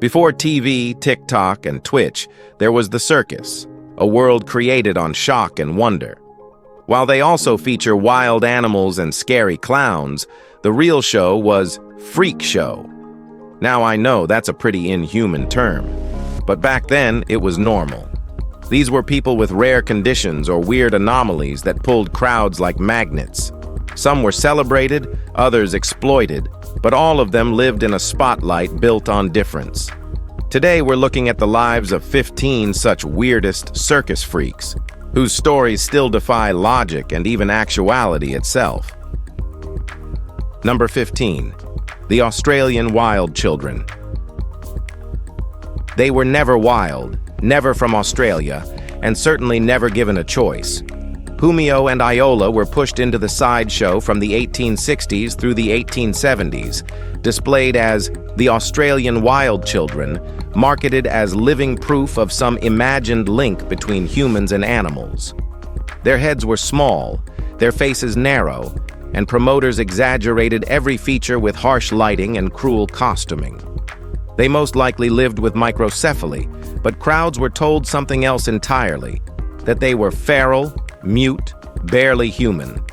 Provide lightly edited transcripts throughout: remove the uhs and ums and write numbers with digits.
Before TV, TikTok, and Twitch, there was the circus, a world created on shock and wonder. While they also feature wild animals and scary clowns, the real show was freak show. Now I know that's a pretty inhuman term, but back then it was normal. These were people with rare conditions or weird anomalies that pulled crowds like magnets. Some were celebrated, others exploited, but all of them lived in a spotlight built on difference. Today we're looking at the lives of 15 such weirdest circus freaks, whose stories still defy logic and even actuality itself. Number 15. The Australian Wild Children. They were never wild, never from Australia, and certainly never given a choice. Humio and Iola were pushed into the sideshow from the 1860s through the 1870s, displayed as the Australian Wild Children, marketed as living proof of some imagined link between humans and animals. Their heads were small, their faces narrow, and promoters exaggerated every feature with harsh lighting and cruel costuming. They most likely lived with microcephaly, but crowds were told something else entirely, that they were feral, mute, barely human.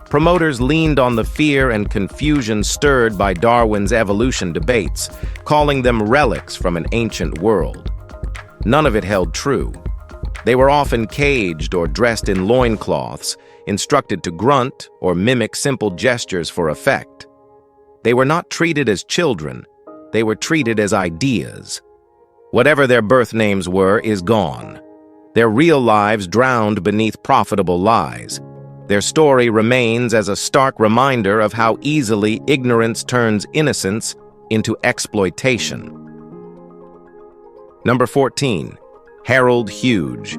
Promoters leaned on the fear and confusion stirred by Darwin's evolution debates, calling them relics from an ancient world. None of it held true. They were often caged or dressed in loincloths, instructed to grunt or mimic simple gestures for effect. They were not treated as children, they were treated as ideas. Whatever their birth names were is gone. Their real lives drowned beneath profitable lies. Their story remains as a stark reminder of how easily ignorance turns innocence into exploitation. Number 14. Harold Huge.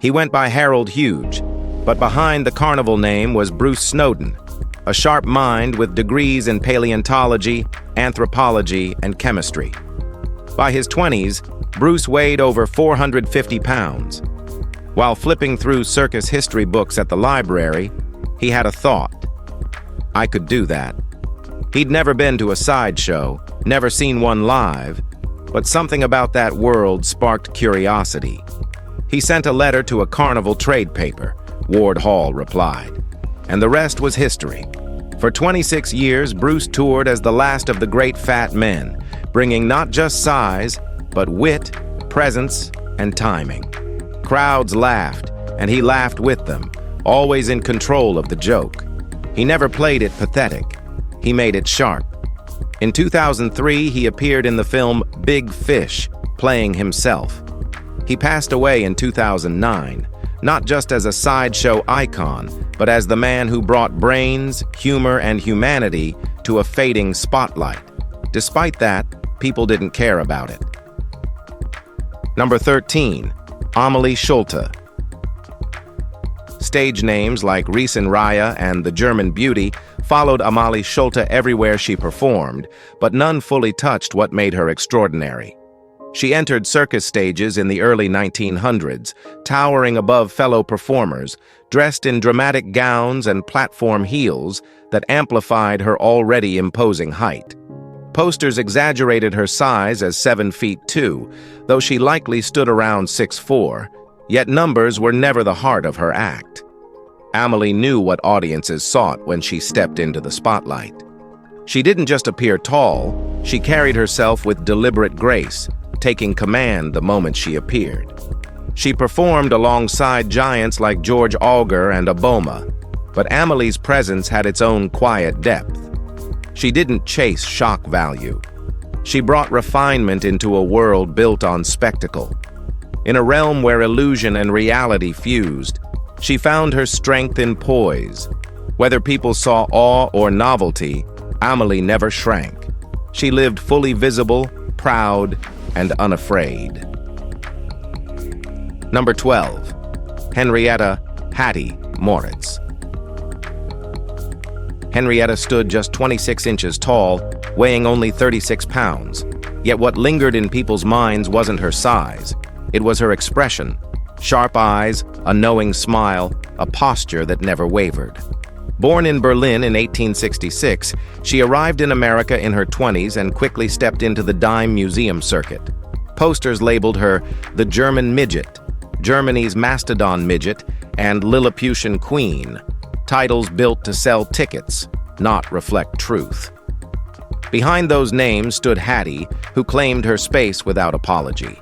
He went by Harold Huge, but behind the carnival name was Bruce Snowden, a sharp mind with degrees in paleontology, anthropology, and chemistry. By his 20s, Bruce weighed over 450 pounds. While flipping through circus history books at the library, he had a thought. I could do that. He'd never been to a sideshow, never seen one live, but something about that world sparked curiosity. He sent a letter to a carnival trade paper, Ward Hall replied, and the rest was history. For 26 years, Bruce toured as the last of the great fat men, bringing not just size, but wit, presence, and timing. Crowds laughed, and he laughed with them, always in control of the joke. He never played it pathetic. He made it sharp. In 2003, he appeared in the film Big Fish, playing himself. He passed away in 2009, not just as a sideshow icon, but as the man who brought brains, humor, and humanity to a fading spotlight. Despite that, people didn't care about it. Number 13. Amelie Schulte. Stage names like Riesen Raya and the German Beauty followed Amelie Schulte everywhere she performed, but none fully touched what made her extraordinary. She entered circus stages in the early 1900s, towering above fellow performers, dressed in dramatic gowns and platform heels that amplified her already imposing height. Posters exaggerated her size as 7 feet 2, though she likely stood around 6'4", yet numbers were never the heart of her act. Amelie knew what audiences sought when she stepped into the spotlight. She didn't just appear tall, she carried herself with deliberate grace, taking command the moment she appeared. She performed alongside giants like George Auger and Aboma, but Amelie's presence had its own quiet depth. She didn't chase shock value. She brought refinement into a world built on spectacle. In a realm where illusion and reality fused, she found her strength in poise. Whether people saw awe or novelty, Amelie never shrank. She lived fully visible, proud, and unafraid. Number 12. Henrietta "Hattie" Moritz. Henrietta stood just 26 inches tall, weighing only 36 pounds. Yet what lingered in people's minds wasn't her size. It was her expression. Sharp eyes, a knowing smile, a posture that never wavered. Born in Berlin in 1866, she arrived in America in her 20s and quickly stepped into the dime museum circuit. Posters labeled her the German midget, Germany's mastodon midget, and Lilliputian queen, titles built to sell tickets, not reflect truth. Behind those names stood Hattie, who claimed her space without apology.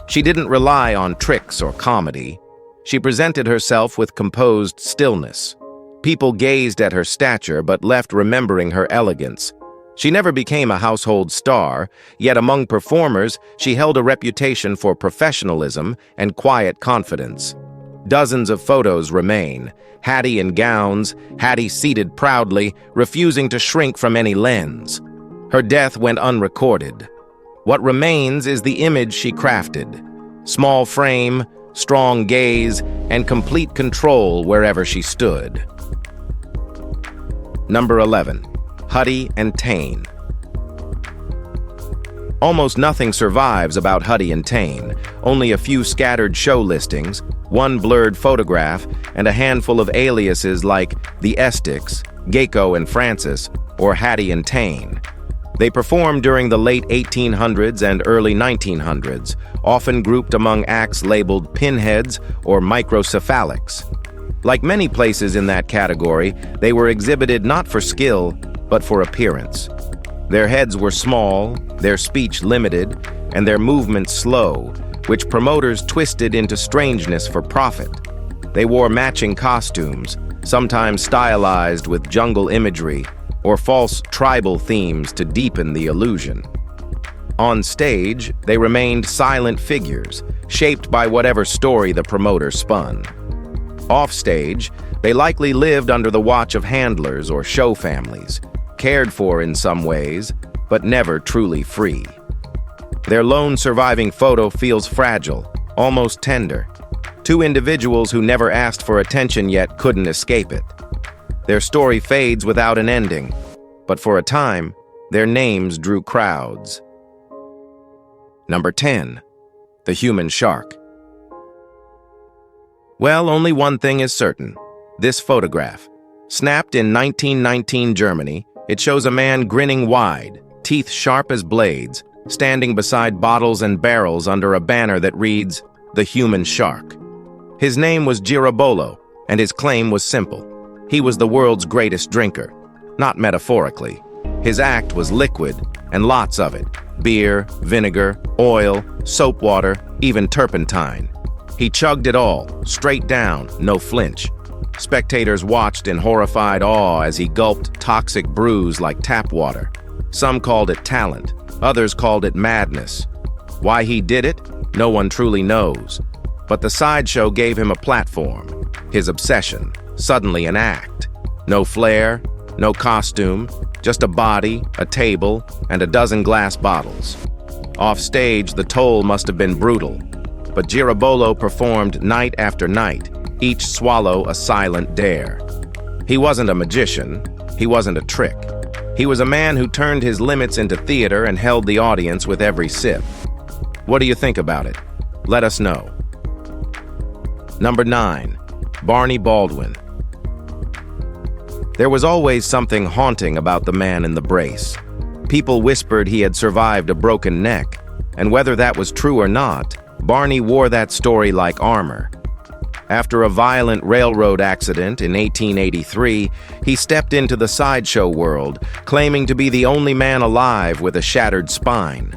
She didn't rely on tricks or comedy. She presented herself with composed stillness. People gazed at her stature but left remembering her elegance. She never became a household star, yet among performers, she held a reputation for professionalism and quiet confidence. Dozens of photos remain, Hattie in gowns, Hattie seated proudly, refusing to shrink from any lens. Her death went unrecorded. What remains is the image she crafted. Small frame, strong gaze, and complete control wherever she stood. Number 11. Huddy and Tane. Almost nothing survives about Huddy and Tane, only a few scattered show listings, one blurred photograph, and a handful of aliases like the Estics, Gecko and Francis, or Hattie and Tane. They performed during the late 1800s and early 1900s, often grouped among acts labeled pinheads or microcephalics. Like many places in that category, they were exhibited not for skill, but for appearance. Their heads were small, their speech limited, and their movements slow, which promoters twisted into strangeness for profit. They wore matching costumes, sometimes stylized with jungle imagery, or false tribal themes to deepen the illusion. On stage, they remained silent figures, shaped by whatever story the promoter spun. Offstage, they likely lived under the watch of handlers or show families, cared for in some ways, but never truly free. Their lone surviving photo feels fragile, almost tender. Two individuals who never asked for attention yet couldn't escape it. Their story fades without an ending, but for a time, their names drew crowds. Number 10. The Human Shark. Well, only one thing is certain. This photograph. Snapped in 1919 Germany, it shows a man grinning wide, teeth sharp as blades, standing beside bottles and barrels under a banner that reads, "The Human Shark." His name was Girabolo, and his claim was simple. He was the world's greatest drinker. Not metaphorically. His act was liquid, and lots of it. Beer, vinegar, oil, soap water, even turpentine. He chugged it all, straight down, no flinch. Spectators watched in horrified awe as he gulped toxic brews like tap water. Some called it talent, others called it madness. Why he did it, no one truly knows. But the sideshow gave him a platform. His obsession, suddenly an act. No flair, no costume, just a body, a table, and a dozen glass bottles. Off stage, the toll must have been brutal. But Girabolo performed night after night, each swallow a silent dare. He wasn't a magician, he wasn't a trick. He was a man who turned his limits into theater and held the audience with every sip. What do you think about it? Let us know. Number 9. Barney Baldwin. There was always something haunting about the man in the brace. People whispered he had survived a broken neck, and whether that was true or not, Barney wore that story like armor. After a violent railroad accident in 1883, he stepped into the sideshow world, claiming to be the only man alive with a shattered spine.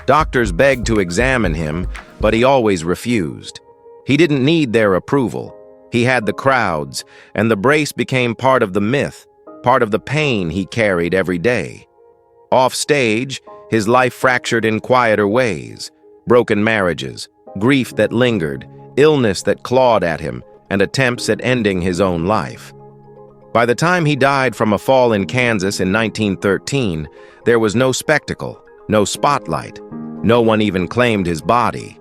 Doctors begged to examine him, but he always refused. He didn't need their approval. He had the crowds, and the brace became part of the myth, part of the pain he carried every day. Off stage, his life fractured in quieter ways. Broken marriages, grief that lingered, illness that clawed at him, and attempts at ending his own life. By the time he died from a fall in Kansas in 1913, there was no spectacle, no spotlight. No one even claimed his body.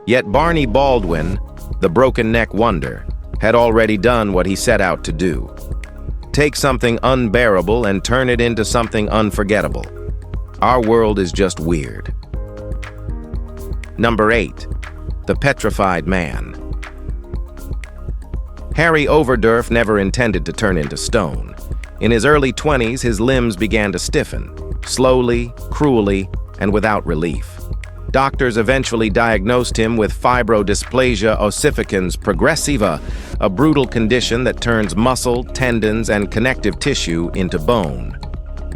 Yet Barney Baldwin, the broken neck wonder, had already done what he set out to do. Take something unbearable and turn it into something unforgettable. Our world is just weird. Number 8. The Petrified Man. Harry Overdurf never intended to turn into stone. In his early 20s, his limbs began to stiffen, slowly, cruelly, and without relief. Doctors eventually diagnosed him with fibrodysplasia ossificans progressiva, a brutal condition that turns muscle, tendons, and connective tissue into bone.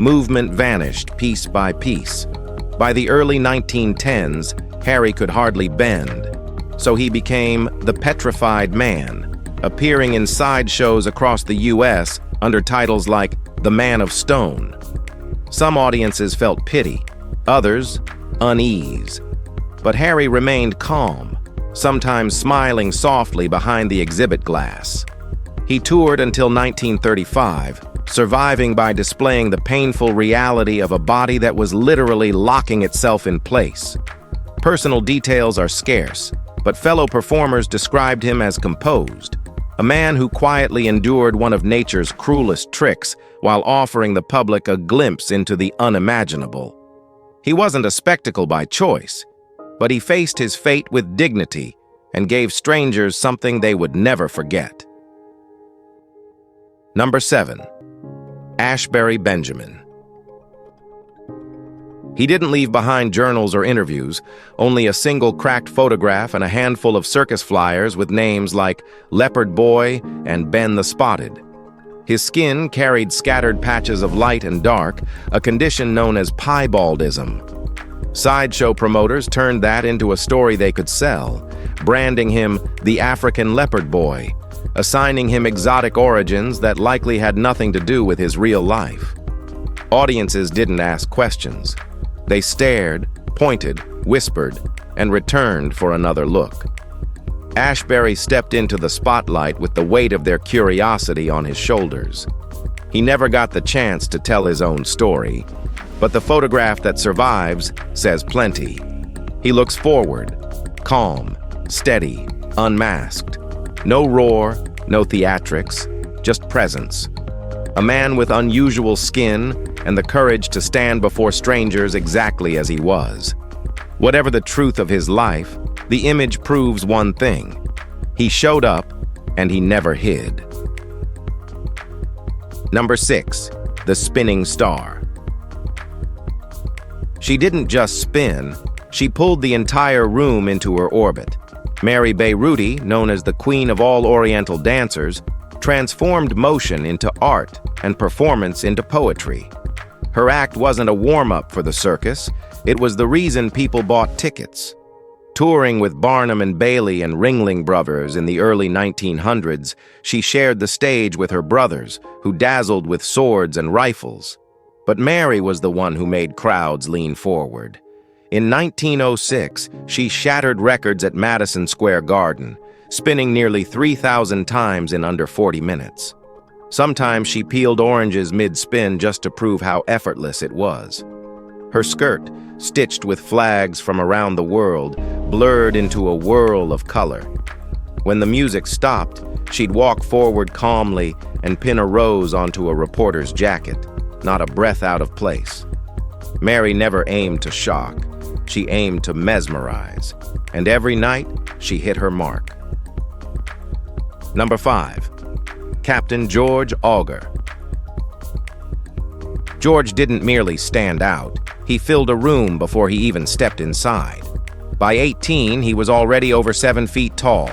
Movement vanished piece by piece. By the early 1910s, Harry could hardly bend, so he became the Petrified Man, appearing in sideshows across the U.S. under titles like The Man of Stone. Some audiences felt pity, others unease. But Harry remained calm, sometimes smiling softly behind the exhibit glass. He toured until 1935, surviving by displaying the painful reality of a body that was literally locking itself in place. Personal details are scarce, but fellow performers described him as composed, a man who quietly endured one of nature's cruelest tricks while offering the public a glimpse into the unimaginable. He wasn't a spectacle by choice, but he faced his fate with dignity and gave strangers something they would never forget. Number 7. Ashbury Benjamin. He didn't leave behind journals or interviews, only a single cracked photograph and a handful of circus flyers with names like Leopard Boy and Ben the Spotted. His skin carried scattered patches of light and dark, a condition known as piebaldism. Sideshow promoters turned that into a story they could sell, branding him the African Leopard Boy, assigning him exotic origins that likely had nothing to do with his real life. Audiences didn't ask questions. They stared, pointed, whispered, and returned for another look. Ashbury stepped into the spotlight with the weight of their curiosity on his shoulders. He never got the chance to tell his own story, but the photograph that survives says plenty. He looks forward, calm, steady, unmasked. No roar, no theatrics, just presence. A man with unusual skin and the courage to stand before strangers exactly as he was. Whatever the truth of his life, the image proves one thing. He showed up, and he never hid. Number 6. The Spinning Star. She didn't just spin, she pulled the entire room into her orbit. Mary Beiruti, known as the Queen of all Oriental dancers, transformed motion into art and performance into poetry. Her act wasn't a warm-up for the circus, it was the reason people bought tickets. Touring with Barnum and Bailey and Ringling Brothers in the early 1900s, she shared the stage with her brothers, who dazzled with swords and rifles. But Mary was the one who made crowds lean forward. In 1906, she shattered records at Madison Square Garden, spinning nearly 3,000 times in under 40 minutes. Sometimes she peeled oranges mid-spin just to prove how effortless it was. Her skirt, stitched with flags from around the world, blurred into a whirl of color. When the music stopped, she'd walk forward calmly and pin a rose onto a reporter's jacket, not a breath out of place. Mary never aimed to shock, she aimed to mesmerize, and every night she hit her mark. Number 5. Captain George Auger. George didn't merely stand out, he filled a room before he even stepped inside. By 18, he was already over 7 feet tall.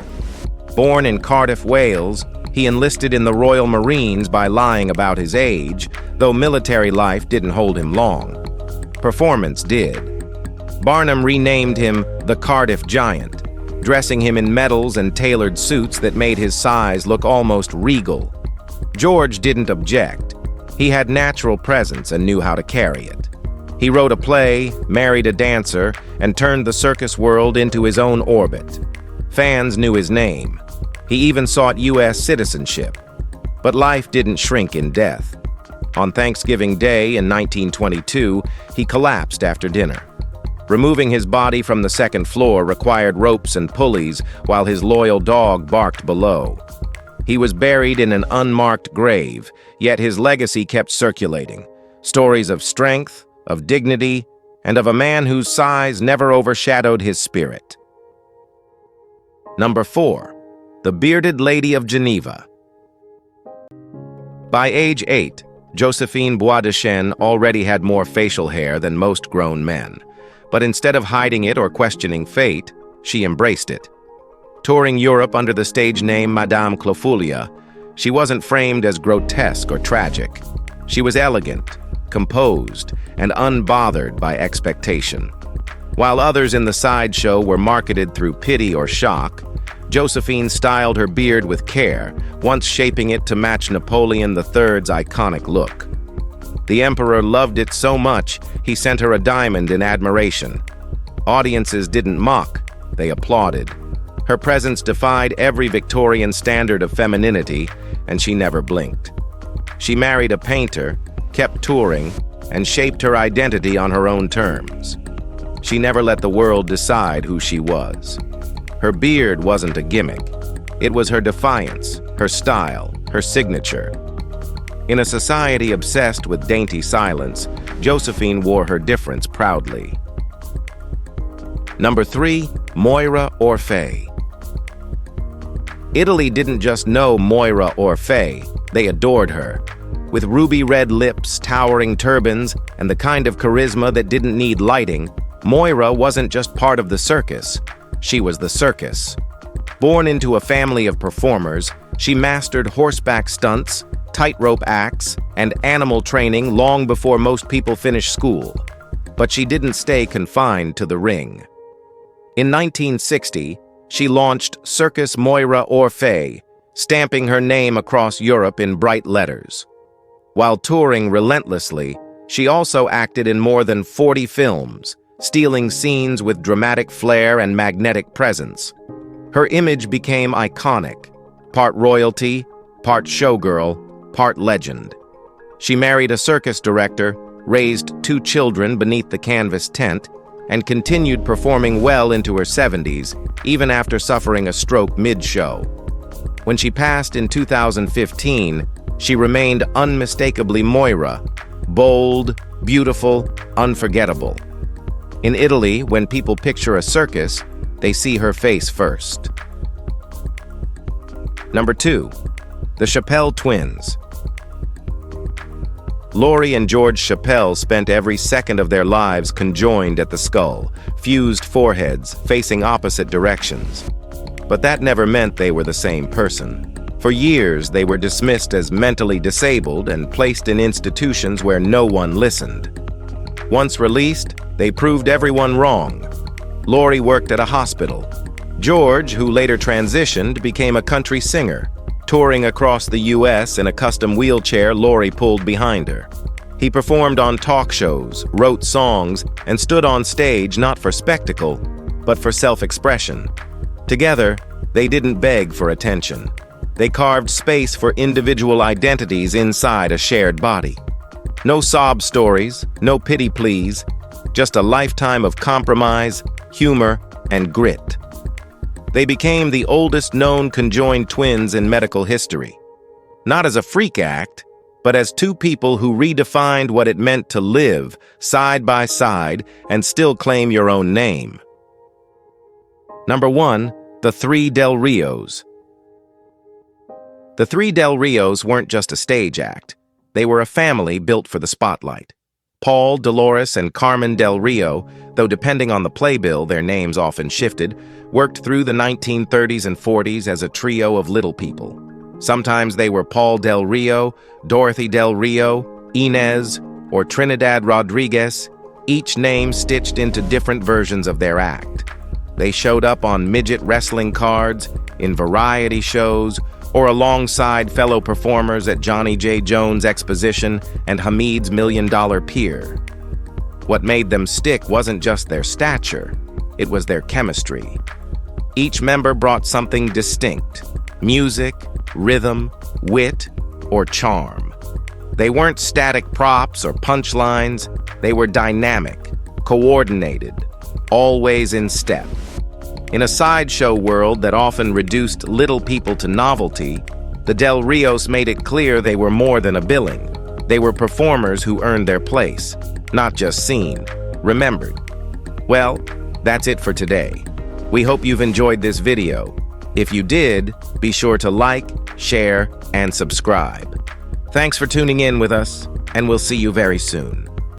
Born in Cardiff, Wales, he enlisted in the Royal Marines by lying about his age, though military life didn't hold him long. Performance did. Barnum renamed him the Cardiff Giant, dressing him in medals and tailored suits that made his size look almost regal. George didn't object. He had natural presence and knew how to carry it. He wrote a play, married a dancer, and turned the circus world into his own orbit. Fans knew his name. He even sought U.S. citizenship. But life didn't shrink in death. On Thanksgiving Day in 1922, he collapsed after dinner. Removing his body from the second floor required ropes and pulleys while his loyal dog barked below. He was buried in an unmarked grave, yet his legacy kept circulating. Stories of strength, of dignity, and of a man whose size never overshadowed his spirit. Number 4. the Bearded Lady of Geneva. By age 8, Josephine Bois de Chêne already had more facial hair than most grown men. But instead of hiding it or questioning fate, she embraced it. Touring Europe under the stage name Madame Clofulia, she wasn't framed as grotesque or tragic. She was elegant, composed, and unbothered by expectation. While others in the sideshow were marketed through pity or shock, Josephine styled her beard with care, once shaping it to match Napoleon III's iconic look. The emperor loved it so much, he sent her a diamond in admiration. Audiences didn't mock, they applauded. Her presence defied every Victorian standard of femininity, and she never blinked. She married a painter, kept touring, and shaped her identity on her own terms. She never let the world decide who she was. Her beard wasn't a gimmick. It was her defiance, her style, her signature. In a society obsessed with dainty silence, Josephine wore her difference proudly. Number 3, Moira Orfei. Italy didn't just know Moira Orfei, they adored her. With ruby red lips, towering turbans, and the kind of charisma that didn't need lighting, Moira wasn't just part of the circus. She was the circus. Born into a family of performers, she mastered horseback stunts, tightrope acts, and animal training long before most people finished school. But she didn't stay confined to the ring. In 1960, she launched Circus Moira Orfei, stamping her name across Europe in bright letters. While touring relentlessly, she also acted in more than 40 films, stealing scenes with dramatic flair and magnetic presence. Her image became iconic, part royalty, part showgirl, part legend. She married a circus director, raised 2 children beneath the canvas tent, and continued performing well into her 70s, even after suffering a stroke mid-show. When she passed in 2015, she remained unmistakably Moira, bold, beautiful, unforgettable. In Italy, when people picture a circus, they see her face first. Number 2, the Chappelle twins. Laurie and George Chappelle spent every second of their lives conjoined at the skull, fused foreheads, facing opposite directions. But that never meant they were the same person. For years, they were dismissed as mentally disabled and placed in institutions where no one listened. Once released, they proved everyone wrong. Laurie worked at a hospital. George, who later transitioned, became a country singer, touring across the U.S. in a custom wheelchair Laurie pulled behind her. He performed on talk shows, wrote songs, and stood on stage not for spectacle, but for self-expression. Together, they didn't beg for attention. They carved space for individual identities inside a shared body. No sob stories, no pity pleas, just a lifetime of compromise, humor, and grit. They became the oldest known conjoined twins in medical history. Not as a freak act, but as 2 people who redefined what it meant to live side by side and still claim your own name. Number 1, the 3 Del Rios. The 3 Del Rios weren't just a stage act. They were a family built for the spotlight. Paul, Dolores, and Carmen Del Rio, though depending on the playbill their names often shifted, worked through the 1930s and 40s as a trio of little people. Sometimes they were Paul Del Rio, Dorothy Del Rio, Inez, or Trinidad Rodriguez, each name stitched into different versions of their act. They showed up on midget wrestling cards, in variety shows, or alongside fellow performers at Johnny J. Jones' Exposition and Hamid's $1 Million Pier. What made them stick wasn't just their stature, it was their chemistry. Each member brought something distinct: music, rhythm, wit, or charm. They weren't static props or punchlines, they were dynamic, coordinated, always in step. In a sideshow world that often reduced little people to novelty, the Del Rios made it clear they were more than a billing. They were performers who earned their place, not just seen, remembered. Well, that's it for today. We hope you've enjoyed this video. If you did, be sure to like, share, and subscribe. Thanks for tuning in with us, and we'll see you very soon.